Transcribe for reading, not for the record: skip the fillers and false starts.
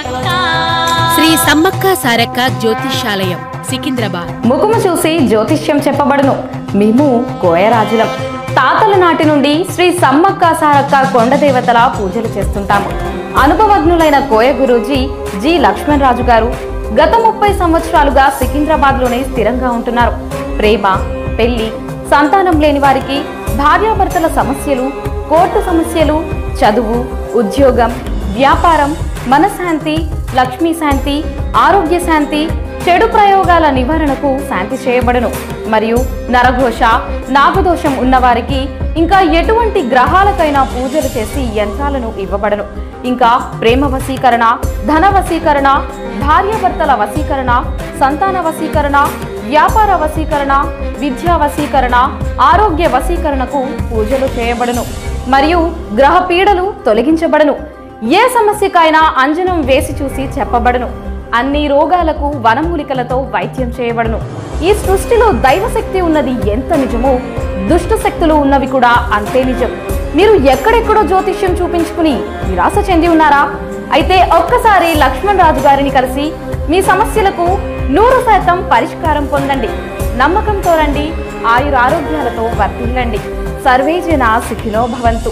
శ్రీ సమ్మక్క సారక్క జ్యోతిష్యాలయం సికింద్రాబాద్. ముఖము చూసి జ్యోతిష్యం చెప్పబడును. మేము కోయరాజులం. తాతల నాటి నుండి శ్రీ సమ్మక్క సారక్క కొండ దేవతల పూజలు చేస్తుంటాము. అనుభవజ్ఞులైన కోయ గురూజీ జి లక్ష్మణ్ రాజు గారు గత 30 సంవత్సరాలుగా సికింద్రాబాద్ లోనే స్థిరంగా ఉంటున్నారు. ప్రేమ, పెళ్లి, సంతానం లేని వారికి, భార్యాభర్తల సమస్యలు, కోర్టు సమస్యలు, చదువు, ఉద్యోగం, వ్యాపారం, మనశ్శాంతి, లక్ష్మీ శాంతి, ఆరోగ్య శాంతి, చెడు ప్రయోగాల నివారణకు శాంతి చేయబడును. మరియు నరఘోష, నాగదోషం ఉన్నవారికి ఇంకా ఎటువంటి గ్రహాలకైనా పూజలు చేసి యంత్రాలను ఇవ్వబడను. ఇంకా ప్రేమ వశీకరణ, ధన వశీకరణ, భార్యాభర్తల వశీకరణ, సంతాన వశీకరణ, వ్యాపార వశీకరణ, విద్యా వశీకరణ, ఆరోగ్య వశీకరణకు పూజలు చేయబడును. మరియు గ్రహ పీడలు తొలగించబడును. ఏ సమస్యకైనా అంజనం వేసి చూసి చెప్పబడును. అన్ని రోగాలకు వనమూలికలతో వైద్యం చేయబడును. ఈ సృష్టిలో దైవశక్తి ఉన్నది ఎంత నిజమో, దుష్ట శక్తులు ఉన్నవి కూడా అంతే నిజం. మీరు ఎక్కడెక్కడో జ్యోతిష్యం చూపించుకుని నిరాశ చెంది ఉన్నారా? అయితే ఒక్కసారి లక్ష్మణ్ రాజు గారిని కలిసి మీ సమస్యలకు 100% పరిష్కారం పొందండి. నమ్మకంతో రండి, ఆయురారోగ్యాలతో వర్ధిల్లండి. సర్వే జనా సుఖినో భవంతు.